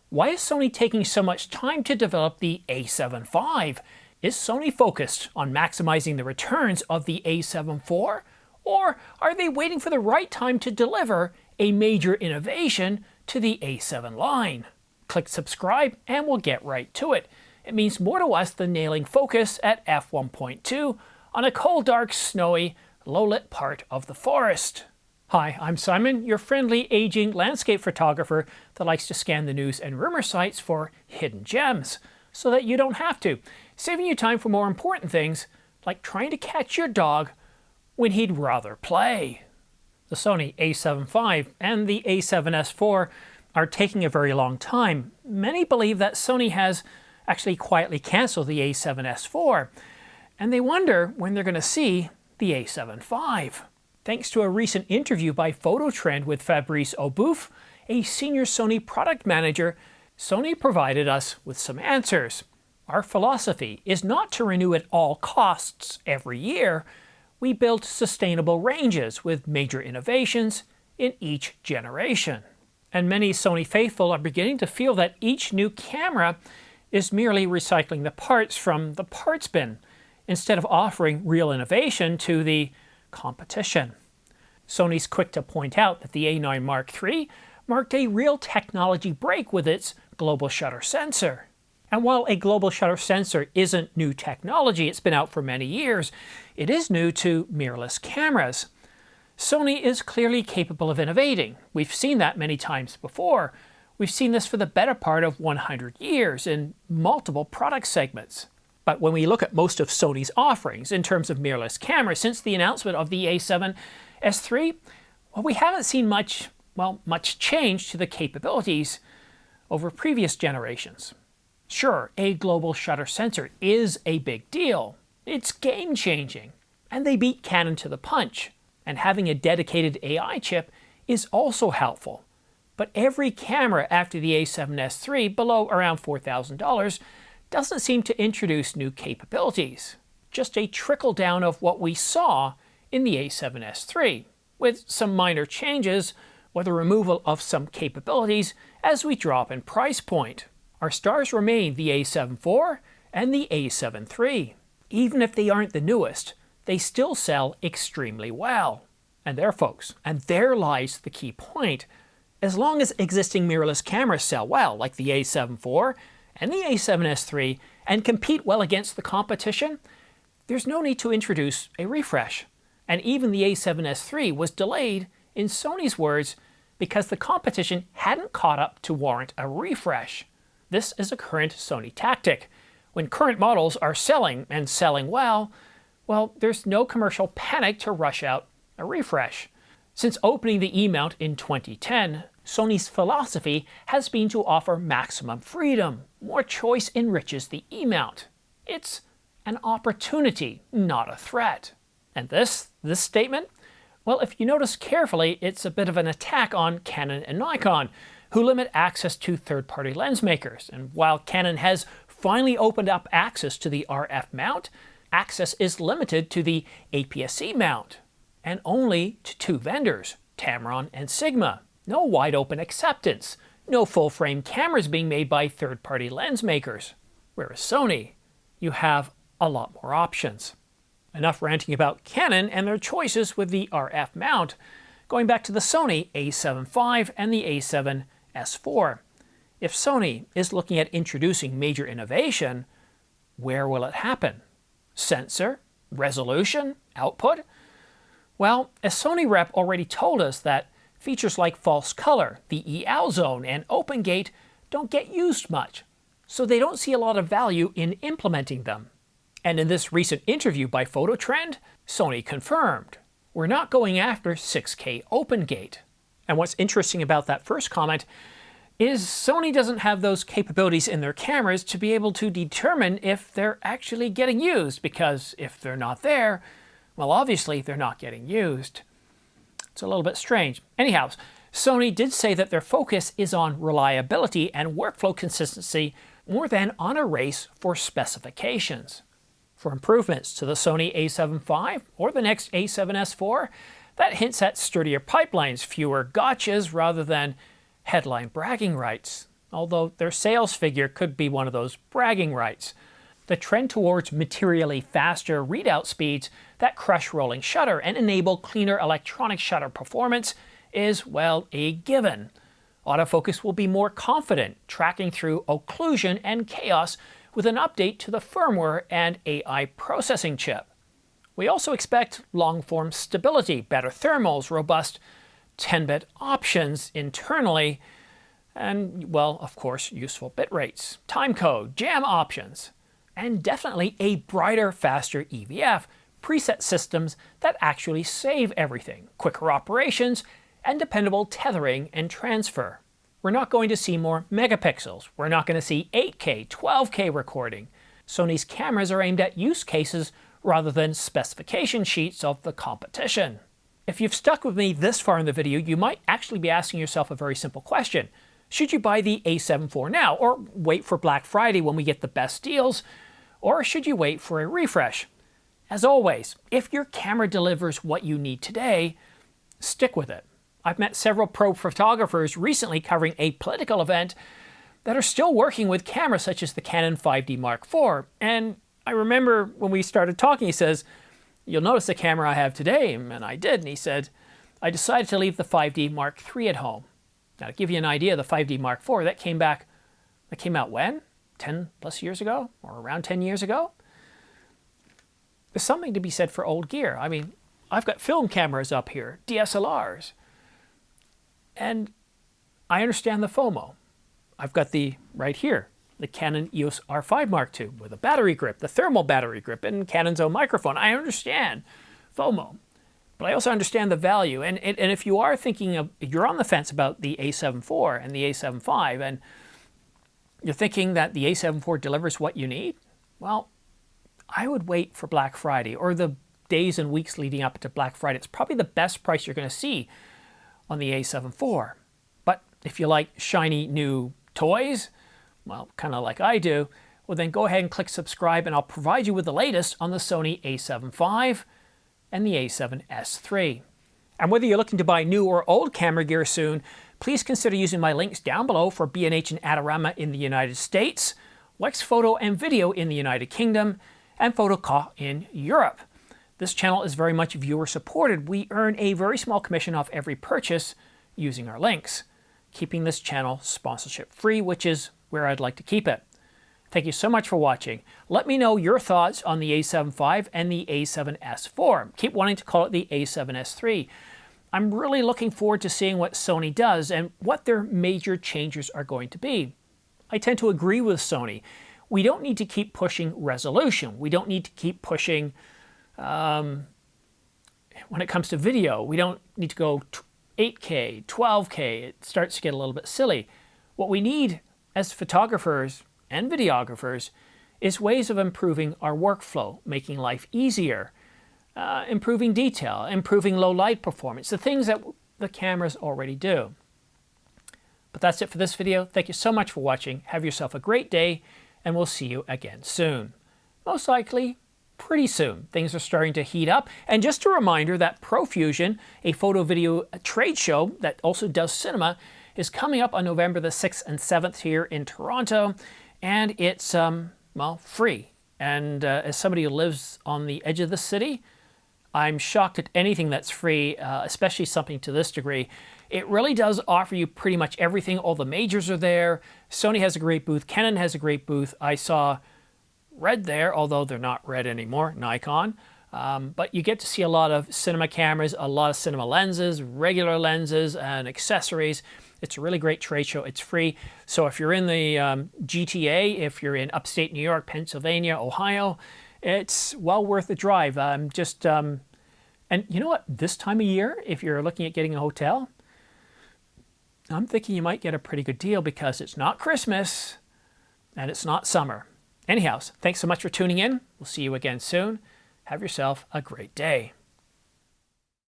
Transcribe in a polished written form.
Why is Sony taking so much time to develop the A7 IV? Is Sony focused on maximizing the returns of the A7 IV? Or are they waiting for the right time to deliver a major innovation to the A7 line? Click subscribe and we'll get right to it. It means more to us than nailing focus at f1.2 on a cold, dark, snowy, low-lit part of the forest. Hi, I'm Simon, your friendly aging landscape photographer that likes to scan the news and rumor sites for hidden gems, so that you don't have to, saving you time for more important things like trying to catch your dog when he'd rather play. The Sony A7 V and the A7S IV are taking a very long time. Many believe that Sony has actually quietly cancelled the A7S IV, and they wonder when they're going to see the A7 V. Thanks to a recent interview by PhotoTrend with Fabrice Aubouf, a senior Sony product manager, Sony provided us with some answers. Our philosophy is not to renew at all costs every year. We build sustainable ranges with major innovations in each generation. And many Sony faithful are beginning to feel that each new camera is merely recycling the parts from the parts bin, instead of offering real innovation to the competition. Sony's quick to point out that the A9 Mark III marked a real technology break with its global shutter sensor. And while a global shutter sensor isn't new technology, it's been out for many years, it is new to mirrorless cameras. Sony is clearly capable of innovating. We've seen that many times before. We've seen this for the better part of 100 years in multiple product segments. But when we look at most of Sony's offerings in terms of mirrorless cameras since the announcement of the A7S III, well, we haven't seen much change to the capabilities over previous generations. Sure, a global shutter sensor is a big deal. It's game-changing. And they beat Canon to the punch. And having a dedicated AI chip is also helpful. But every camera after the A7S III below around $4,000 doesn't seem to introduce new capabilities. Just a trickle down of what we saw in the A7S III, with some minor changes or the removal of some capabilities as we drop in price point. Our stars remain the A7 IV and the A7 III. Even if they aren't the newest, they still sell extremely well. And there, folks, and there lies the key point. As long as existing mirrorless cameras sell well, like the A7 IV and the A7S III, and compete well against the competition, there's no need to introduce a refresh. And even the A7S III was delayed, in Sony's words, because the competition hadn't caught up to warrant a refresh. This is a current Sony tactic. When current models are selling and selling well, there's no commercial panic to rush out a refresh. Since opening the E-mount in 2010, Sony's philosophy has been to offer maximum freedom. More choice enriches the E-mount. It's an opportunity, not a threat. And this statement? Well, if you notice carefully, it's a bit of an attack on Canon and Nikon, who limit access to third-party lens makers. And while Canon has finally opened up access to the RF mount, access is limited to the APS-C mount, and only to two vendors, Tamron and Sigma. No wide-open acceptance, no full-frame cameras being made by third-party lens makers. Whereas Sony, you have a lot more options. Enough ranting about Canon and their choices with the RF mount. Going back to the Sony A7 V and the A7S IV. If Sony is looking at introducing major innovation, where will it happen? Sensor? Resolution? Output? Well, a Sony rep already told us that features like false color, the EL zone, and open gate don't get used much, so they don't see a lot of value in implementing them. And in this recent interview by PhotoTrend, Sony confirmed, we're not going after 6K open gate. And what's interesting about that first comment is Sony doesn't have those capabilities in their cameras to be able to determine if they're actually getting used, because if they're not there, well, obviously they're not getting used. It's a little bit strange. Anyhow, Sony did say that their focus is on reliability and workflow consistency more than on a race for specifications. For improvements to the Sony A7 V or the next A7S IV, that hints at sturdier pipelines, fewer gotchas rather than headline bragging rights. although their sales figure could be one of those bragging rights. The trend towards materially faster readout speeds that crush rolling shutter and enable cleaner electronic shutter performance is, well, a given. Autofocus will be more confident, tracking through occlusion and chaos with an update to the firmware and AI processing chip. We also expect long-form stability, better thermals, robust 10-bit options internally, and, well, of course, useful bit rates, timecode, jam options, and definitely a brighter, faster EVF, preset systems that actually save everything, quicker operations, and dependable tethering and transfer. We're not going to see more megapixels. We're not going to see 8K, 12K recording. Sony's cameras are aimed at use cases rather than specification sheets of the competition. If you've stuck with me this far in the video, you might actually be asking yourself a very simple question. Should you buy the A7 IV now, or wait for Black Friday when we get the best deals, or should you wait for a refresh? As always, if your camera delivers what you need today, stick with it. I've met several pro photographers recently covering a political event that are still working with cameras such as the Canon 5D Mark IV. And I remember when we started talking, he says, "You'll notice the camera I have today," and I did. And he said, "I decided to leave the 5D Mark III at home." Now, to give you an idea, the 5D Mark IV, that came out when? 10 plus years ago, or around 10 years ago? There's something to be said for old gear. I mean, I've got film cameras up here, DSLRs. And I understand the FOMO. I've got right here, the Canon EOS R5 Mark II with a battery grip, the thermal battery grip, and Canon's own microphone. I understand FOMO, but I also understand the value. And if you are you're on the fence about the A7 IV and the A7 V, and you're thinking that the A7 IV delivers what you need, well, I would wait for Black Friday or the days and weeks leading up to Black Friday. It's probably the best price you're going to see on the A7 IV. But if you like shiny new toys, well, kind of like I do, well then go ahead and click subscribe and I'll provide you with the latest on the Sony A7 V and the A7S III. And whether you're looking to buy new or old camera gear soon, please consider using my links down below for B&H and Adorama in the United States, Lex Photo and Video in the United Kingdom, and Photocop in Europe. This channel is very much viewer supported. We earn a very small commission off every purchase using our links, keeping this channel sponsorship free, which is where I'd like to keep it. Thank you so much for watching. Let me know your thoughts on the A7 V and the A7S IV. Keep wanting to call it the A7S III. I'm really looking forward to seeing what Sony does and what their major changes are going to be. I tend to agree with Sony. We don't need to keep pushing resolution. We don't need to keep pushing when it comes to video. We don't need to go 8K, 12K. It starts to get a little bit silly. What we need as photographers and videographers is ways of improving our workflow, making life easier, improving detail, improving low light performance, the things that the cameras already do. But that's it for this video. Thank you so much for watching. Have yourself a great day, and we'll see you again soon. Most likely, pretty soon. Things are starting to heat up. And just a reminder that Profusion, a photo-video trade show that also does cinema, is coming up on November the 6th and 7th here in Toronto. And it's, well, free. And as somebody who lives on the edge of the city, I'm shocked at anything that's free, especially something to this degree. It really does offer you pretty much everything. All the majors are there. Sony has a great booth. Canon has a great booth. I saw Red there, although they're not Red anymore, Nikon. But you get to see a lot of cinema cameras, a lot of cinema lenses, regular lenses, and accessories. It's a really great trade show. It's free. So if you're in the GTA, if you're in upstate New York, Pennsylvania, Ohio, it's well worth the drive. And you know what? This time of year, if you're looking at getting a hotel, I'm thinking you might get a pretty good deal because it's not Christmas and it's not summer. Anyhow, thanks so much for tuning in. We'll see you again soon. Have yourself a great day.